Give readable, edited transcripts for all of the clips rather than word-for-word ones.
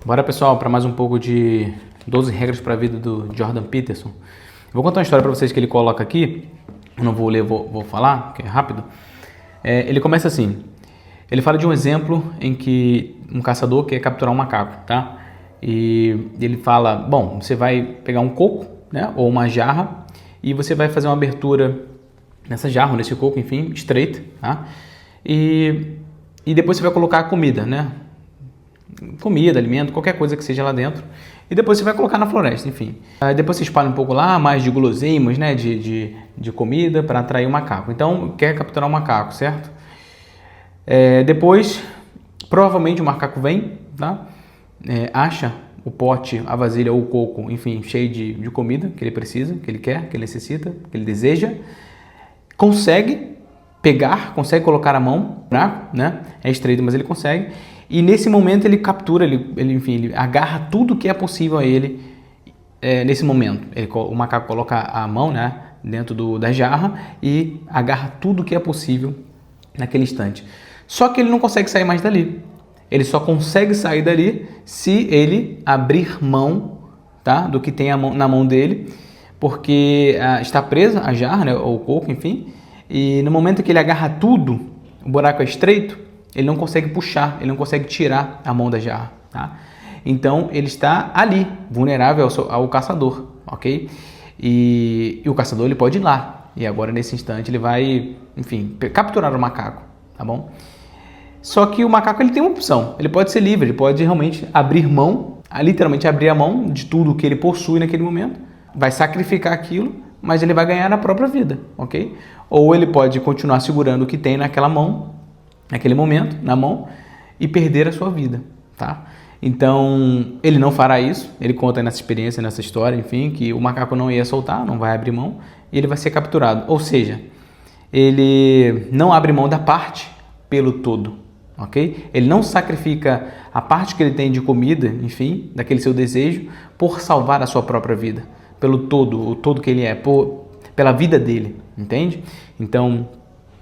Bora, pessoal, para mais um pouco de 12 regras para a vida do Jordan Peterson. Vou contar uma história para vocês que ele coloca aqui. Eu não vou ler, vou falar, que é rápido. Ele começa assim. Ele fala de um exemplo em que um caçador quer capturar um macaco, tá? E ele fala, bom, você vai pegar um coco, né, ou uma jarra, e você vai fazer uma abertura nessa jarra, ou nesse coco, enfim, estreita, tá? E depois você vai colocar a comida, né? Comida, alimento, qualquer coisa que seja lá dentro. E depois você vai colocar na floresta, enfim. Depois você espalha um pouco lá, mais de guloseimas, né, de comida para atrair o macaco. Então, quer capturar o macaco, certo? Depois, provavelmente o macaco vem, tá? Acha o pote, a vasilha ou o coco, enfim, cheio de comida que ele precisa, que ele quer, que ele necessita, que ele deseja. Consegue pegar, consegue colocar a mão, né? É estreito, mas ele consegue. E nesse momento ele captura, ele agarra tudo que é possível a ele nesse momento. O macaco coloca a mão, né, dentro da jarra e agarra tudo que é possível naquele instante. Só que ele não consegue sair mais dali. Ele só consegue sair dali se ele abrir mão, tá, do que tem na mão dele, porque está presa a jarra, né, ou o coco, enfim. E no momento que ele agarra tudo, o buraco é estreito, ele não consegue puxar, ele não consegue tirar a mão da jarra, tá? Então, ele está ali, vulnerável ao caçador, ok? E o caçador, ele pode ir lá. E agora, nesse instante, ele vai, enfim, capturar o macaco, tá bom? Só que o macaco, ele tem uma opção. Ele pode ser livre, ele pode realmente abrir mão, literalmente abrir a mão de tudo que ele possui naquele momento. Vai sacrificar aquilo, mas ele vai ganhar na própria vida, ok? Ou ele pode continuar segurando o que tem naquela mão, naquele momento, na mão, e perder a sua vida, tá? Então, ele não fará isso. Ele conta nessa experiência, nessa história, enfim, que o macaco não ia soltar, não vai abrir mão, e ele vai ser capturado. Ou seja, ele não abre mão da parte pelo todo, ok? Ele não sacrifica a parte que ele tem de comida, enfim, daquele seu desejo, por salvar a sua própria vida, pelo todo, o todo que ele é, pela vida dele, entende? Então,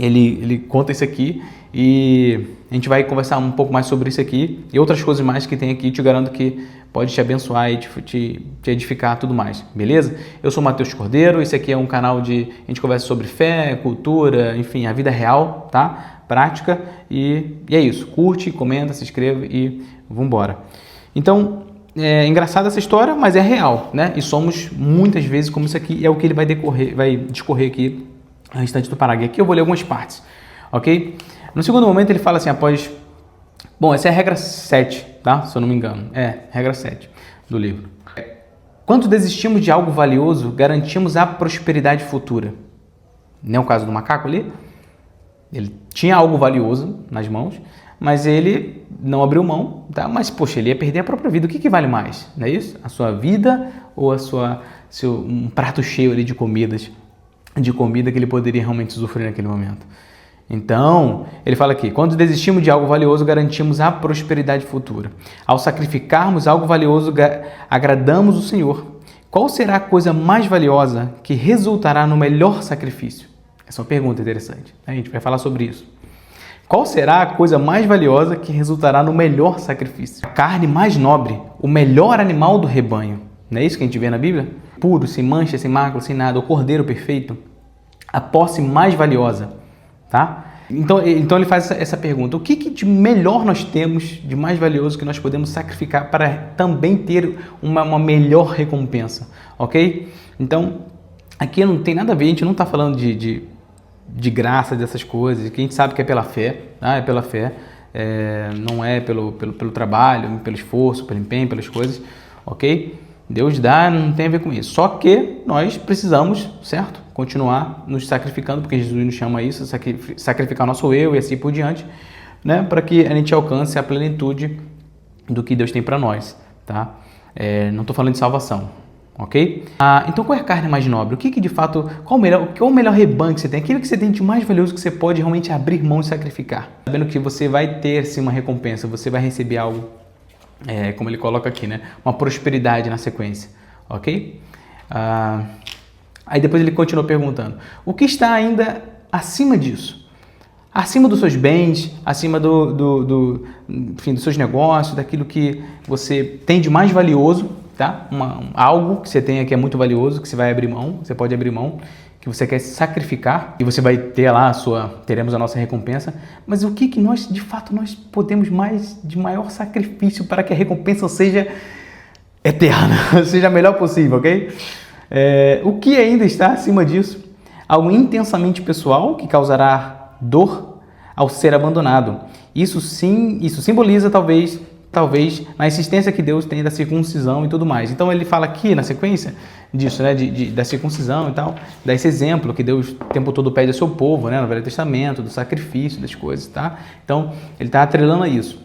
ele conta isso aqui e a gente vai conversar um pouco mais sobre isso aqui e outras coisas mais que tem aqui. Te garanto que pode te abençoar e te edificar tudo mais, beleza? Eu sou o Matheus Cordeiro, esse aqui é um canal a gente conversa sobre fé, cultura, enfim, a vida real, tá? Prática e é isso. Curte, comenta, se inscreve e vambora. Então, é engraçada essa história, mas é real, né? E somos muitas vezes como isso aqui, e é o que ele vai discorrer aqui no restante do parágrafo. Aqui eu vou ler algumas partes, ok? No segundo momento ele fala assim, bom, essa é a regra 7, tá? Se eu não me engano. Regra 7 do livro. Quando desistimos de algo valioso, garantimos a prosperidade futura. Não é o caso do macaco ali? Ele tinha algo valioso nas mãos, mas ele não abriu mão, tá? Mas, poxa, ele ia perder a própria vida. O que vale mais? Não é isso? A sua vida ou um prato cheio ali de comida que ele poderia realmente sofrer naquele momento? Então, ele fala aqui, quando desistimos de algo valioso, garantimos a prosperidade futura. Ao sacrificarmos algo valioso, agradamos o Senhor. Qual será a coisa mais valiosa que resultará no melhor sacrifício? Essa é uma pergunta interessante. A gente vai falar sobre isso. Qual será a coisa mais valiosa que resultará no melhor sacrifício? A carne mais nobre, o melhor animal do rebanho. Não é isso que a gente vê na Bíblia? Puro, sem mancha, sem mácula, sem nada, o cordeiro perfeito. A posse mais valiosa, tá? Então ele faz essa pergunta. O que de melhor nós temos, de mais valioso que nós podemos sacrificar para também ter uma melhor recompensa, ok? Então, aqui não tem nada a ver, a gente não está falando de graça, dessas coisas, que a gente sabe que é pela fé, tá? É pela fé, não é pelo trabalho, pelo esforço, pelo empenho, pelas coisas, ok? Deus dá, não tem a ver com isso. Só que nós precisamos, certo? Continuar nos sacrificando, porque Jesus nos chama a isso, sacrificar nosso eu e assim por diante, né? Para que a gente alcance a plenitude do que Deus tem para nós, tá? Não estou falando de salvação, ok? Então, qual é a carne mais nobre? O que de fato, qual o melhor rebanho que você tem? Aquilo que você tem de mais valioso que você pode realmente abrir mão e sacrificar. Sabendo que você vai ter, sim, uma recompensa, você vai receber algo, como ele coloca aqui, né? Uma prosperidade na sequência, ok? Aí depois ele continua perguntando, o que está ainda acima disso? acima dos seus bens, acima enfim, dos seus negócios, daquilo que você tem de mais valioso, tá? Algo que você tenha que é muito valioso, que você vai abrir mão, você pode abrir mão, que você quer sacrificar, e você vai ter lá teremos a nossa recompensa. Mas o que nós, de fato, nós podemos mais de maior sacrifício para que a recompensa seja eterna, seja a melhor possível, ok? O que ainda está acima disso? Algo intensamente pessoal que causará dor ao ser abandonado. Isso simboliza talvez na insistência que Deus tem da circuncisão e tudo mais. Então ele fala aqui na sequência disso, né, da circuncisão e tal, dá esse exemplo que Deus o tempo todo pede ao seu povo, né, no Velho Testamento, do sacrifício, das coisas, tá? Então ele está atrelando a isso.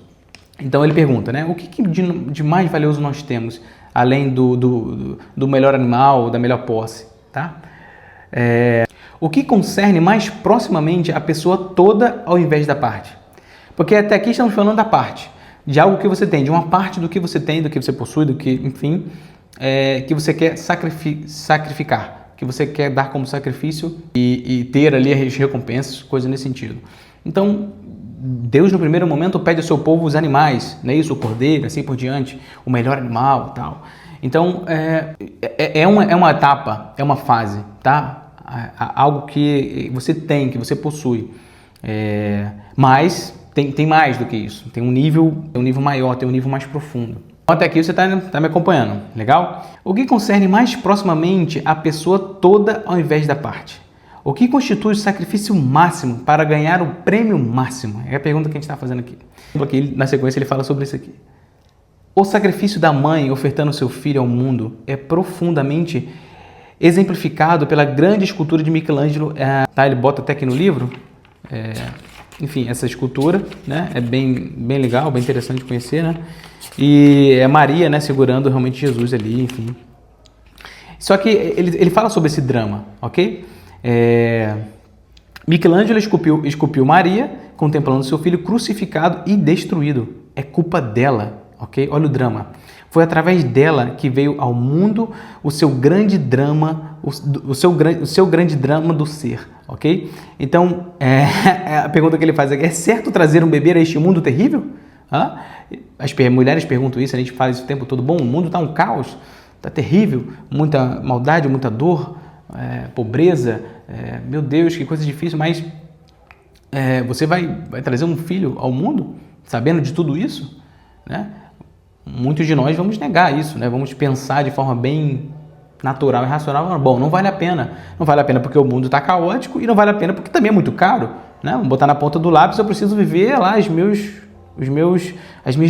Então ele pergunta, né, o que de mais valioso nós temos, além do melhor animal, da melhor posse, tá? O que concerne mais proximamente a pessoa toda ao invés da parte? Porque até aqui estamos falando da parte, de algo que você tem, de uma parte do que você tem, do que você possui, do que, enfim, que você quer sacrificar, que você quer dar como sacrifício e ter ali as recompensas, coisas nesse sentido. Então, Deus no primeiro momento pede ao seu povo os animais, não é isso? O cordeiro, assim por diante, o melhor animal e tal. Então, é uma etapa, é uma fase, tá? Algo que você tem, que você possui, mas tem mais do que isso, tem um nível maior, tem um nível mais profundo. Até aqui você está me acompanhando, legal? O que concerne mais proximamente a pessoa toda ao invés da parte? O que constitui o sacrifício máximo para ganhar o prêmio máximo? É a pergunta que a gente está fazendo aqui. Aqui. Na sequência ele fala sobre isso aqui. O sacrifício da mãe ofertando seu filho ao mundo é profundamente exemplificado pela grande escultura de Michelangelo. Tá, ele bota até aqui no livro. Enfim, essa escultura, né, é bem legal, bem interessante de conhecer, né? E é Maria, né, segurando realmente Jesus ali, enfim. Só que ele fala sobre esse drama, ok? Michelangelo esculpiu Maria, contemplando seu filho crucificado e destruído. É culpa dela, ok? Olha o drama. Foi através dela que veio ao mundo o seu grande drama, o seu grande drama do ser, ok? Então, a pergunta que ele faz aqui: é certo trazer um bebê a este mundo terrível? As mulheres perguntam isso, a gente fala isso o tempo todo. Bom, o mundo está um caos, está terrível, muita maldade, muita dor, pobreza, meu Deus, que coisa difícil, mas você vai trazer um filho ao mundo sabendo de tudo isso, né? Muitos de nós vamos negar isso, né? Vamos pensar de forma bem natural e racional. Bom, não vale a pena. Não vale a pena porque o mundo está caótico e não vale a pena porque também é muito caro, né? Vamos botar na ponta do lápis, eu preciso viver lá as minhas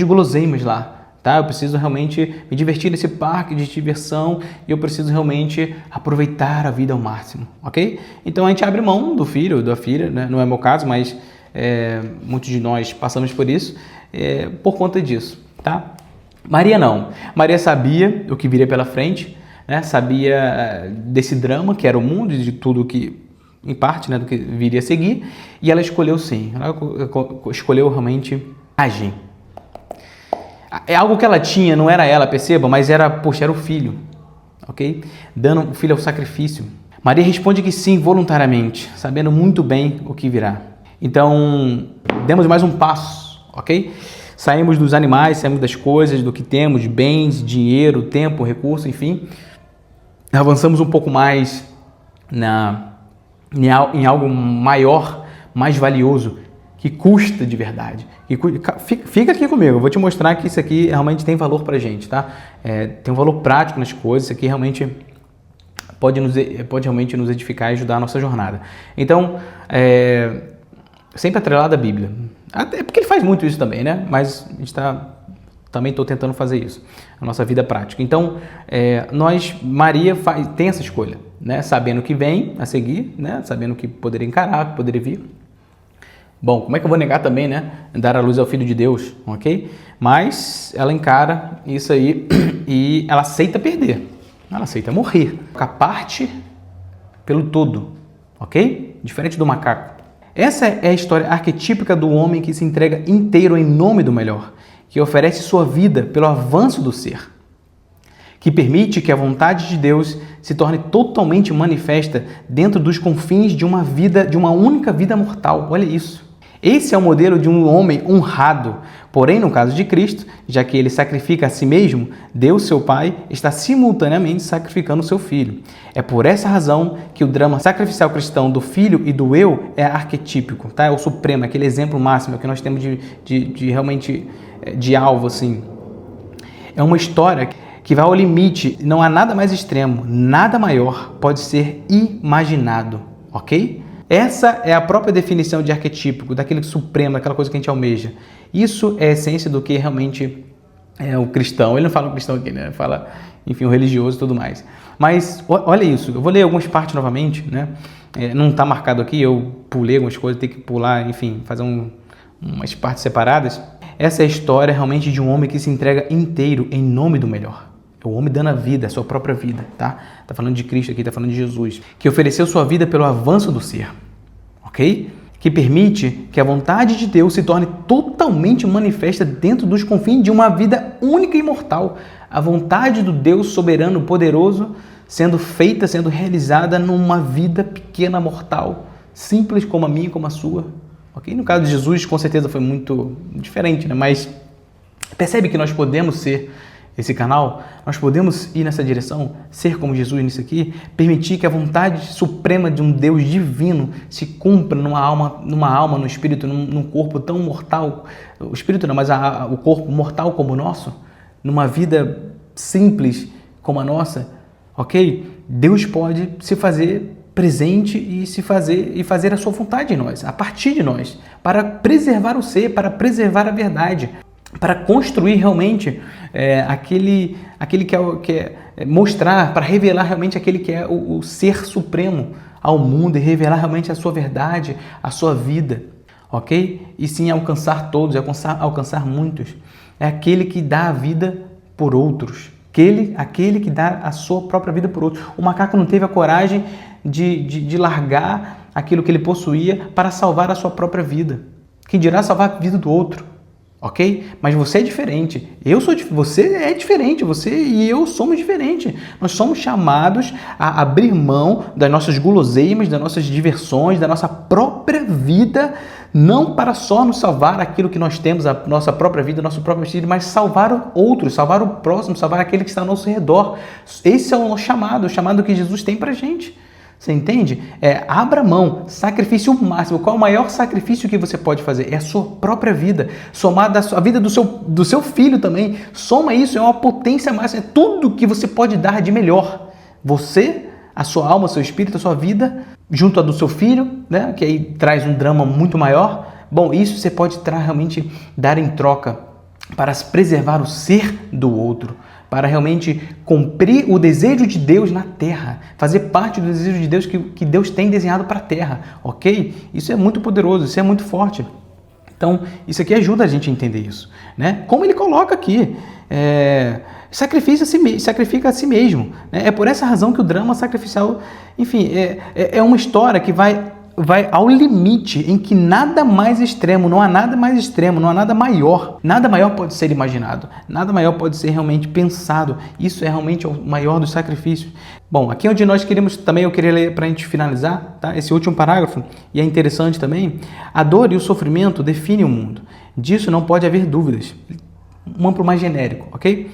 guloseimas lá, tá? Eu preciso realmente me divertir nesse parque de diversão e eu preciso realmente aproveitar a vida ao máximo, ok? Então a gente abre mão do filho, da filha, né? Não é meu caso, mas muitos de nós passamos por isso por conta disso, tá? Maria não. Maria sabia o que viria pela frente, né? Sabia desse drama que era o mundo e de tudo que, em parte, né, do que viria a seguir, e ela escolheu sim. Ela escolheu realmente agir. É algo que ela tinha, não era ela, perceba, mas era o filho, ok? Dando o filho ao sacrifício. Maria responde que sim, voluntariamente, sabendo muito bem o que virá. Então, demos mais um passo, ok? Saímos dos animais, saímos das coisas, do que temos, bens, dinheiro, tempo, recurso, enfim. Avançamos um pouco mais em algo maior, mais valioso, que custa de verdade. Fica aqui comigo, eu vou te mostrar que isso aqui realmente tem valor pra gente, tá? Tem um valor prático nas coisas, isso aqui realmente pode realmente nos edificar e ajudar a nossa jornada. Então, sempre atrelado à Bíblia. Até porque ele faz muito isso também, né? Mas a gente também estou tentando fazer isso, a nossa vida prática. Então, Maria tem essa escolha, né? Sabendo o que vem a seguir, né? Sabendo o que poderia encarar, o que poderia vir. Bom, como é que eu vou negar também, né? Dar a luz ao Filho de Deus, ok? Mas ela encara isso aí e ela aceita perder, ela aceita morrer. A parte pelo todo, ok? Diferente do macaco. Essa é a história arquetípica do homem que se entrega inteiro em nome do melhor, que oferece sua vida pelo avanço do ser, que permite que a vontade de Deus se torne totalmente manifesta dentro dos confins de uma única vida mortal. Olha isso. Esse é o modelo de um homem honrado. Porém, no caso de Cristo, já que ele sacrifica a si mesmo, Deus, seu Pai, está simultaneamente sacrificando o seu Filho. É por essa razão que o drama sacrificial cristão do Filho e do eu é arquetípico, tá? É o supremo, aquele exemplo máximo que nós temos de realmente de alvo, assim. É uma história que vai ao limite, não há nada mais extremo, nada maior pode ser imaginado, ok? Essa é a própria definição de arquetípico, daquele supremo, daquela coisa que a gente almeja. Isso é a essência do que realmente é o cristão. Ele não fala o cristão aqui, né? Ele fala, enfim, o religioso e tudo mais. Mas olha isso, eu vou ler algumas partes novamente, né? Não está marcado aqui, eu pulei algumas coisas, tem que pular, enfim, fazer umas partes separadas. Essa é a história realmente de um homem que se entrega inteiro em nome do melhor. O homem dando a vida, a sua própria vida, tá? Tá falando de Cristo aqui, tá falando de Jesus, que ofereceu sua vida pelo avanço do ser, ok? Que permite que a vontade de Deus se torne totalmente manifesta dentro dos confins de uma vida única e imortal. A vontade do Deus soberano, poderoso, sendo feita, sendo realizada numa vida pequena, mortal, simples como a minha e como a sua, ok? No caso de Jesus, com certeza foi muito diferente, né? Mas percebe que nós podemos ser esse canal, nós podemos ir nessa direção, ser como Jesus nisso aqui, permitir que a vontade suprema de um Deus divino se cumpra numa alma, no espírito, num corpo tão mortal, o espírito não, mas o corpo mortal como o nosso, numa vida simples como a nossa, ok? Deus pode se fazer presente e fazer a sua vontade em nós, a partir de nós, para preservar o ser, para preservar a verdade, para construir realmente aquele que é mostrar, para revelar realmente aquele que é o ser supremo ao mundo e revelar realmente a sua verdade, a sua vida, ok? E sim alcançar todos, alcançar muitos. É aquele que dá a vida por outros, aquele que dá a sua própria vida por outros. O macaco não teve a coragem de largar aquilo que ele possuía para salvar a sua própria vida. Quem dirá salvar a vida do outro? Ok? Mas você é diferente. Você é diferente. Você e eu somos diferentes. Nós somos chamados a abrir mão das nossas guloseimas, das nossas diversões, da nossa própria vida, não para só nos salvar aquilo que nós temos, a nossa própria vida, o nosso próprio estilo, mas salvar o outro, salvar o próximo, salvar aquele que está ao nosso redor. Esse é o chamado que Jesus tem para a gente. Você entende? Abra mão, sacrifício máximo. Qual é o maior sacrifício que você pode fazer? É a sua própria vida, somada à vida do seu filho também. Soma isso, é uma potência máxima, é tudo que você pode dar de melhor. Você, a sua alma, o seu espírito, a sua vida, junto à do seu filho, né? Que aí traz um drama muito maior. Bom, isso você pode realmente dar em troca para preservar o ser do outro, para realmente cumprir o desejo de Deus na terra, fazer parte do desejo de Deus que Deus tem desenhado para a terra, ok? Isso é muito poderoso, isso é muito forte. Então, isso aqui ajuda a gente a entender isso, né? Como ele coloca aqui, sacrifica a si mesmo, né? É por essa razão que o drama sacrificial, enfim, é uma história que vai ao limite em que nada mais extremo, não há nada mais extremo, não há nada maior pode ser imaginado, nada maior pode ser realmente pensado. Isso é realmente o maior dos sacrifícios. Bom, aqui onde nós eu queria ler para a gente finalizar, tá? Esse último parágrafo, e é interessante também, a dor e o sofrimento definem o mundo, disso não pode haver dúvidas, um amplo mais genérico, ok?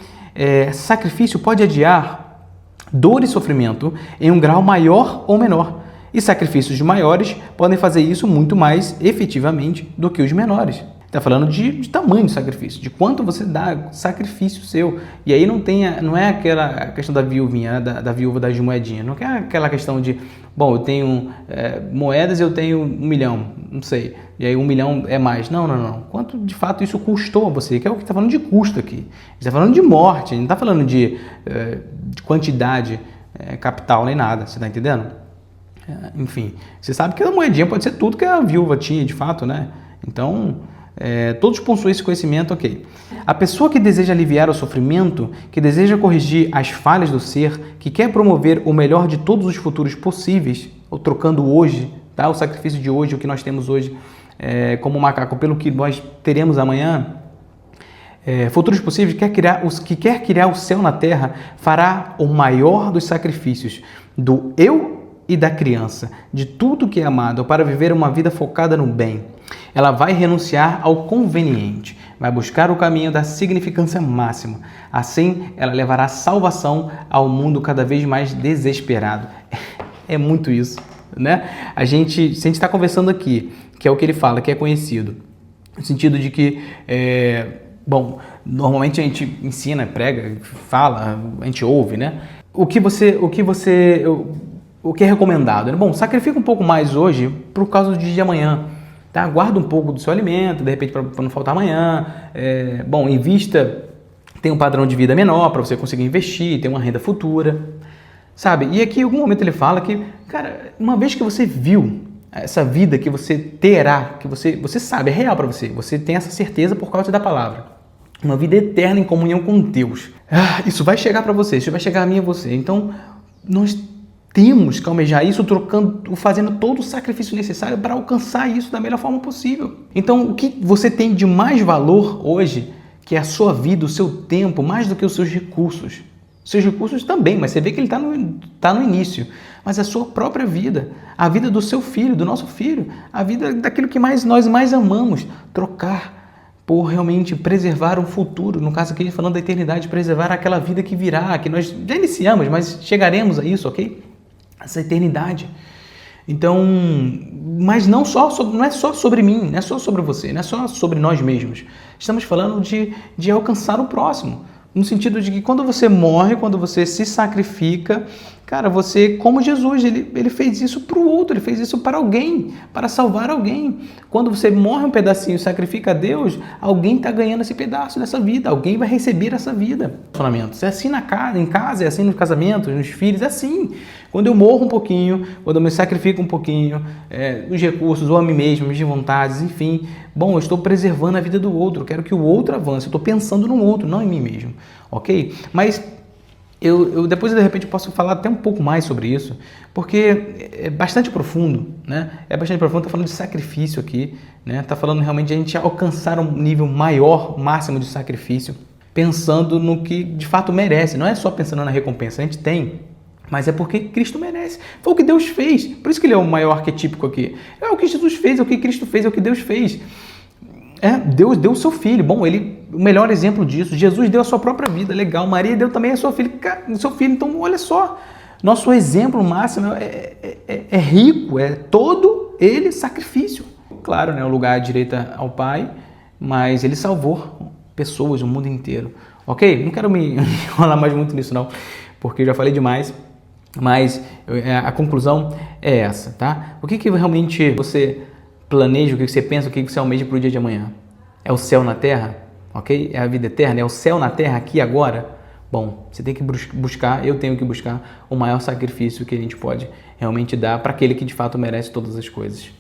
Sacrifício pode adiar dor e sofrimento em um grau maior ou menor, e sacrifícios maiores podem fazer isso muito mais efetivamente do que os menores. Está falando de tamanho de sacrifício, de quanto você dá sacrifício seu. E aí não é aquela questão da viuvinha, né? da viúva das moedinhas. Não é aquela questão de, bom, eu tenho moedas e eu tenho 1 milhão, não sei. E aí 1 milhão é mais. Não. Quanto de fato isso custou a você? Que é o que está falando de custo aqui. Está falando de morte, não está falando de quantidade capital nem nada. Você está entendendo? Enfim, você sabe que a moedinha pode ser tudo que a viúva tinha de fato, né? Então, todos possuem esse conhecimento, ok. A pessoa que deseja aliviar o sofrimento, que deseja corrigir as falhas do ser, que quer promover o melhor de todos os futuros possíveis, ou trocando hoje, tá? O sacrifício de hoje, o que nós temos hoje, como macaco, pelo que nós teremos amanhã, futuros possíveis, que quer criar o céu na terra, fará o maior dos sacrifícios, do eu e da criança, de tudo que é amado, para viver uma vida focada no bem. Ela vai renunciar ao conveniente, vai buscar o caminho da significância máxima. Assim, ela levará salvação ao mundo cada vez mais desesperado. É muito isso, né? Se a gente está conversando aqui, que é o que ele fala, que é conhecido, no sentido de que, normalmente a gente ensina, prega, fala, a gente ouve, né? O que é recomendado? Bom, sacrifica um pouco mais hoje por causa do dia de amanhã. Tá? Guarda um pouco do seu alimento, de repente para não faltar amanhã. Invista, tem um padrão de vida menor para você conseguir investir, ter uma renda futura, sabe? E aqui em algum momento ele fala que, cara, uma vez que você viu essa vida que você terá, que você sabe, é real para você, você tem essa certeza por causa da palavra, uma vida eterna em comunhão com Deus. Isso vai chegar para você, isso vai chegar a mim e a você. Então, nós temos que almejar isso, fazendo todo o sacrifício necessário para alcançar isso da melhor forma possível. Então, o que você tem de mais valor hoje, que é a sua vida, o seu tempo, mais do que os seus recursos? Seus recursos também, mas você vê que ele está no início. Mas a sua própria vida, a vida do seu filho, do nosso filho, a vida daquilo que nós mais amamos, trocar por realmente preservar um futuro, no caso aqui falando da eternidade, preservar aquela vida que virá, que nós já iniciamos, mas chegaremos a isso, ok? Essa eternidade. Então, mas não é só sobre mim, não é só sobre você, não é só sobre nós mesmos. Estamos falando de alcançar o próximo. No sentido de que quando você morre, quando você se sacrifica, cara, você, como Jesus, ele fez isso para o outro, ele fez isso para alguém, para salvar alguém. Quando você morre um pedacinho e sacrifica a Deus, alguém está ganhando esse pedaço dessa vida, alguém vai receber essa vida. É assim em casa, é assim nos casamentos, nos filhos, é assim. Quando eu morro um pouquinho, quando eu me sacrifico um pouquinho, os recursos, ou a mim mesmo, minhas vontades, enfim, eu estou preservando a vida do outro, eu quero que o outro avance, eu estou pensando no outro, não em mim mesmo, ok? Mas eu depois, de repente, posso falar até um pouco mais sobre isso, porque é bastante profundo, né? É bastante profundo, está falando de sacrifício aqui, né? Está falando realmente de a gente alcançar um nível maior, máximo de sacrifício, pensando no que de fato merece, não é só pensando na recompensa, a gente tem, mas é porque Cristo merece. Foi o que Deus fez. Por isso que ele é o maior arquetípico aqui. É o que Jesus fez, é o que Cristo fez, é o que Deus fez. Deus deu o seu filho. O melhor exemplo disso. Jesus deu a sua própria vida. Legal. Maria deu também a sua filha. Seu filho. Então, olha só. Nosso exemplo máximo é rico. É todo ele sacrifício. Claro, né? O lugar à direita ao Pai. Mas ele salvou pessoas, o mundo inteiro. Ok? Não quero me enrolar mais muito nisso, não. Porque eu já falei demais. Mas a conclusão é essa, tá? O que realmente você planeja, o que você pensa, o que você almeja para o dia de amanhã? É o céu na terra? Ok? É a vida eterna? É o céu na terra aqui agora? Bom, você tem que buscar, eu tenho que buscar o maior sacrifício que a gente pode realmente dar para aquele que de fato merece todas as coisas.